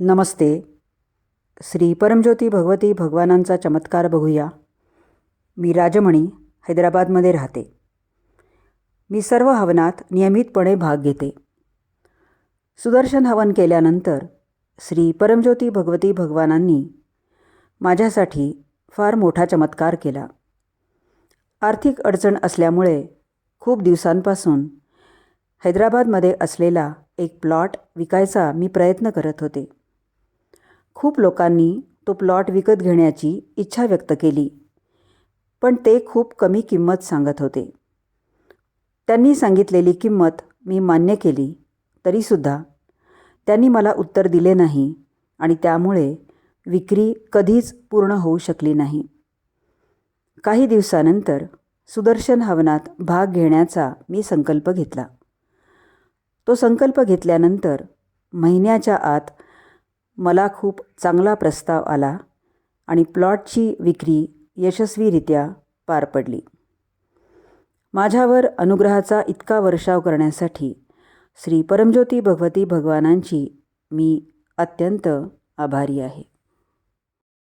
नमस्ते. श्री परमज्योती भगवती भगवानांचा चमत्कार बघूया. मी राजमणी हैदराबादमध्ये राहते. मी सर्व हवनात नियमितपणे भाग घेते. सुदर्शन हवन केल्यानंतर श्री परमज्योती भगवती भगवानांनी माझ्यासाठी फार मोठा चमत्कार केला. आर्थिक अडचण असल्यामुळे खूप दिवसांपासून हैदराबादमध्ये असलेला एक प्लॉट विकायचा मी प्रयत्न करत होते. खूप लोकांनी तो प्लॉट विकत घेण्याची इच्छा व्यक्त केली, पण ते खूप कमी किंमत सांगत होते. त्यांनी सांगितलेली किंमत मी मान्य केली, तरीसुद्धा त्यांनी मला उत्तर दिले नाही आणि त्यामुळे विक्री कधीच पूर्ण होऊ शकली नाही. काही दिवसानंतर सुदर्शन हवनात भाग घेण्याचा मी संकल्प घेतला. तो संकल्प घेतल्यानंतर महिन्याच्या आत मला खूप चांगला प्रस्ताव आला आणि प्लॉटची विक्री यशस्वीरित्या पार पडली. माझ्यावर अनुग्रहाचा इतका वर्षाव करण्यासाठी श्री परमज्योती भगवती भगवानांची मी अत्यंत आभारी आहे.